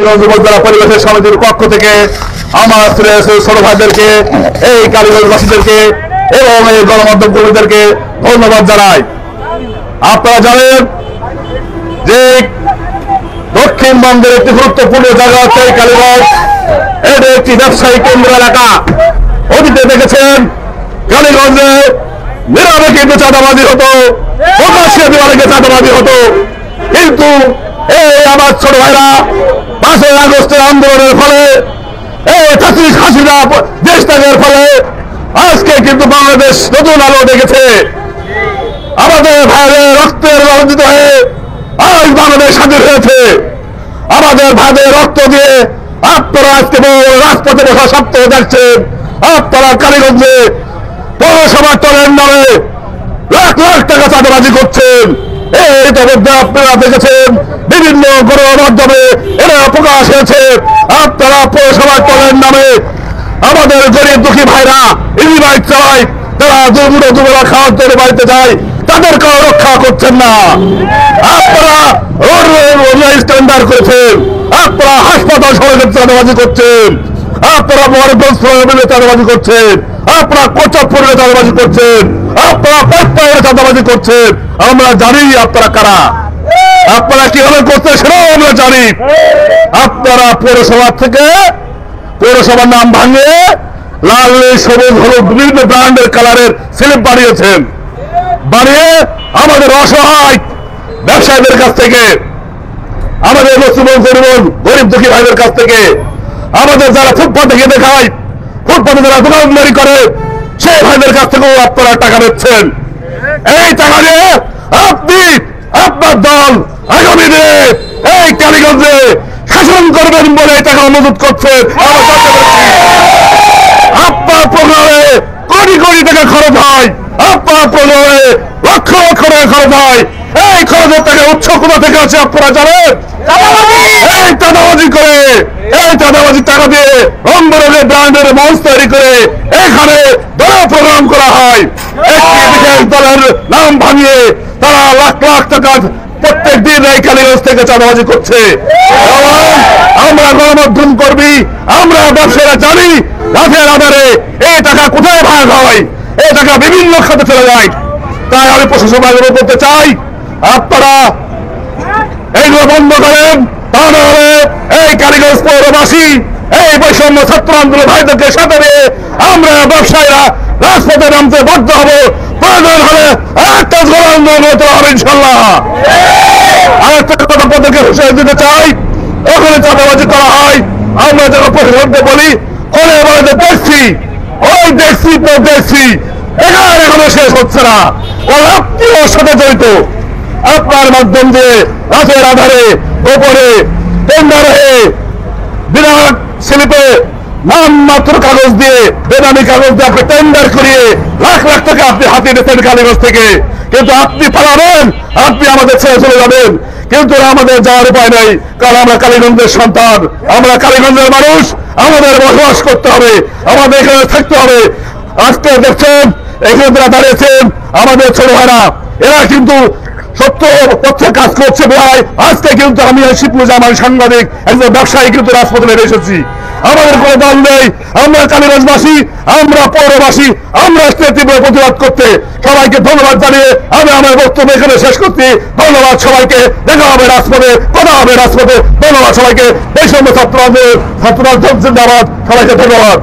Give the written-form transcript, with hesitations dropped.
যুবকদল পরিবেশের সমিতির পক্ষ থেকে আমার ছোট ভাইদেরকে এই কালীগঞ্জবাসীদেরকে এবং এই গণমাধ্যম কর্মীদেরকে ধন্যবাদ জানাই। আপনারা জানেন যে দক্ষিণবঙ্গের একটি গুরুত্বপূর্ণ জায়গা হচ্ছে কালীগঞ্জ। এটি একটি ব্যবসায়ী কেন্দ্র এলাকা। অতীতে দেখেছেন কালীগঞ্জে নীরবে কিন্তু চাঁদাবাজি হতো, প্রকাশ্যে অনেকে চাঁদাবাজি হতো, কিন্তু এই আমার ছোট ভাইরা 5ই আগস্টের আন্দোলনের ফলে এই হাসিনা দেশ ত্যাগের ফলে আজকে কিন্তু বাংলাদেশ নতুন আলো দেখেছে। আমাদের ভাইদের রক্তের রঞ্জিত হয়ে আজ বাংলাদেশ স্বাধীন হয়েছে। আমাদের ভাইদের রক্ত দিয়ে আপনারা আজকে রাজপথে বসা সপ্তাহ দেখছেন। আপনারা কালীগঞ্জে পৌরসভার টলের নামে লাখ লাখ টাকা চাঁদাবাজি করছেন। ইতিমধ্যে আপনারা দেখেছেন বিভিন্ন গণমাধ্যমে এরা প্রকাশ হয়েছে। আপনারা পৌরসভার টলের নামে আমাদের গরিব দুঃখী ভাইরা ইজি বাইক চালায়, তারা দুবেলা খাওয়ার জন্য বাড়িতে যায়, তাদেরকেও রক্ষা করছেন না। আপনারা রোড স্ট্যান্ডার্ড করেছেন, আপনারা হাসপাতাল সড়কে চাঁদাবাজি করছেন, আপনারা মহানগঞ্জ চাঁদাবাজি করছেন, আপনারা কোচাপুরে চাঁদাবাজি করছেন, আপনারা পাটপাড়ে চাঁদাবাজি করছেন। আমরা জানি আপনারা কারা, আপনারা কিভাবে করছেন সেটাও আমরা জানি। আপনারা পৌরসভা থেকে পৌরসভার নাম ভাঙিয়ে লাল সবুজ হলুদ বিভিন্ন ব্র্যান্ডের কালারের স্লিপ বানিয়েছেন, বানিয়ে আমাদের অসহায় ব্যবসায়ীদের কাছ থেকে, আমাদের গরিব দুঃখী ভাইদের কাছ থেকে, আমাদের যারা ফুটপাতে খেতে খায়, ফুটপাতে যারা দোকানদারি করে সেই ভাইদের কাছ থেকেও আপনারা টাকা নিচ্ছেন। এই টাকা দিয়ে আপনি আপনার দল আগামী দিনে এই কালীগঞ্জে শাসন করবেন বলে এই টাকা মজুত করছেন। আপনার প্রোগ্রামে কোটি কোটি টাকা খরচ হয়, আপনার প্রোগ্রামে লক্ষ লক্ষ টাকা খরচ হয়। এই খরচের টাকা উৎস কোথা থেকে আছে আপনারা জানেন? এই চাঁদাবাজি করে, এই চাঁদাবাজির টাকা দিয়ে রং বেরঙের ব্র্যান্ডের মঞ্চ তৈরি করে এখানে দলীয় প্রোগ্রাম করা হয়। একটি বিশেষ দলের নাম ভাঙিয়ে তারা লাখ লাখ টাকা প্রত্যেক দিন এই কালীগঞ্জ থেকে চাঁদাবাজি করছে। আমরা গণমাধ্যম কর্মী, আমরা ব্যবসায়ীরা জানি রাতের আধারে এই টাকা কোথায় ভাগ হয়, এই টাকা বিভিন্ন খাতে চলে যায়। তাই আমি প্রশাসন বলতে চাই, আপনারা এইগুলো বন্ধ করেন, তা না হলে এই কালীগঞ্জ পৌরবাসী এই বৈষম্য ছাত্র আন্দোলন ভাইদেরকে সাথে নিয়ে আমরা ব্যবসায়ীরা রাজপথে নামতে বাধ্য হবো। প্রয়োজন হলে একটা জোর আন্দোলন হতে হবে ইনশাল্লাহ। আরেকটা কথা আপনাদেরকে হুঁশিয়ারি দিতে চাই, ওখানে চাঁদাবাজি করা হয়, আমরা যারা প্রশাসনকে বলি ওরে বলে দেখছি, ওই দেখছি তো দেখছি, এখনো শেষ হচ্ছে না। ওর আপনিও ওর সাথে জড়িত, আপনার মাধ্যম দিয়ে রাতের আধারে ওপরে টেন্ডার হয়ে বিরাট স্লিপে নাম মাত্র কাগজ দিয়ে বেনামি কাগজ দিয়ে আপনি টেন্ডার করিয়ে লাখ লাখ টাকা আপনি হাতিয়ে নিতেন কালীগঞ্জ থেকে। কিন্তু আপনি পালাবেন, আপনি আমাদের ছেড়ে চলে যাবেন, কিন্তু আমাদের যাওয়ার উপায় নেই। কারণ আমরা কালীগঞ্জের সন্তান, আমরা কালীগঞ্জের মানুষ, আমাদের বসবাস করতে হবে, আমাদের এখানে থাকতে হবে। আজকে দেখছেন এখানে যারা দাঁড়িয়েছেন আমাদের ছোট ভাইরা, এরা কিন্তু সত্য তথ্যে কাজ করছে ভাই। আজকে কিন্তু আমি শিবুজামান সাংবাদিক একজন ব্যবসায়ী কিন্তু রাজপথে নেমে এসেছি। আমাদের কোনো দল নেই, আমরা কালীগঞ্জবাসী, আমরা পৌরবাসী, আমরা তীব্র প্রতিবাদ করতে। সবাইকে ধন্যবাদ জানিয়ে আমি আমার বক্তব্য এখানে শেষ করছি। ধন্যবাদ সবাইকে, দেখা হবে রাজপথে, কথা হবে রাজপথে। ধন্যবাদ সবাইকে। বৈষম্য ছাত্র আন্দোলন, ছাত্ররা জিন্দাবাদ, সবাইকে ধন্যবাদ।